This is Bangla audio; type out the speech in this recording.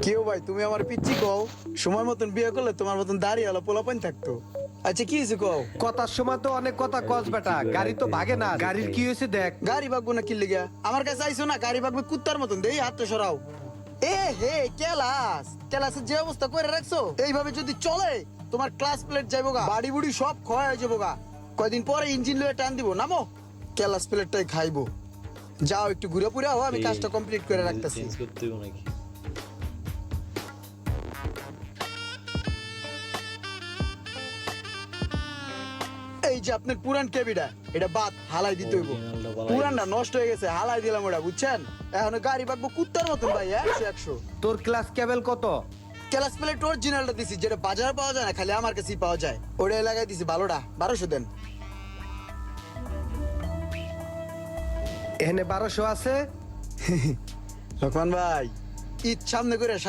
কেউ ভাই তুমি আমার পিচ্ছি কও, সময় মতন বিয়ে করলে তোমার মতন দাড়ি আলো পোলাপান থাকতো। আচ্ছা কি হয়েছে কও? কথার সময় তো অনেক কথা কস বেটা, গাড়ি তো ভাগে না, গাড়ির কি হয়েছে দেখ। গাড়ি ভাগবো না কি লিগা? আমার কাছে আইসো না, গাড়ি ভাগবে কুত্তার মতন, দেই হাতটা সরাও। এ হে ক্লাসের যে অবস্থা করে রাখছো, এইভাবে যদি চলে তোমার ক্লাস প্লেট যাইবো গা, বাড়ি বুড়ি সব ক্ষয় হয়ে যাবো গা। কয়দিন পরে ইঞ্জিন লয়ে টান দিব, নামো। ক্লাস প্লেটটাই খাইবো। যাও একটু ঘুরে পুরে হও, আমি কাজটা কমপ্লিট করে রাখতেছি। চেঞ্জ করতে হবে নাকি? এই যে আপনার পুরান কেবিটা, এটা বাদ হালাই দিতে হইব। Originalটা বালাই পুরানটা নষ্ট হয়ে গেছে, হালাই দিলাম ওটা, বুঝছেন? এখন গাড়ি ভাগবো কুত্তার মতন ভাই, 100-100। তোর ক্লাস কেবল কত? ক্লাস প্লেট অরিজিনালটা দিছি, যেটা বাজারে পাওয়া যায় না, খালি আমার কাছেই পাওয়া যায়। ওটা লাগাই দিছি ভালোটা, 1200 দেন। এখানে 1200 আছে। লক্ষ্মণ ভাই, ঈদ সামনে করে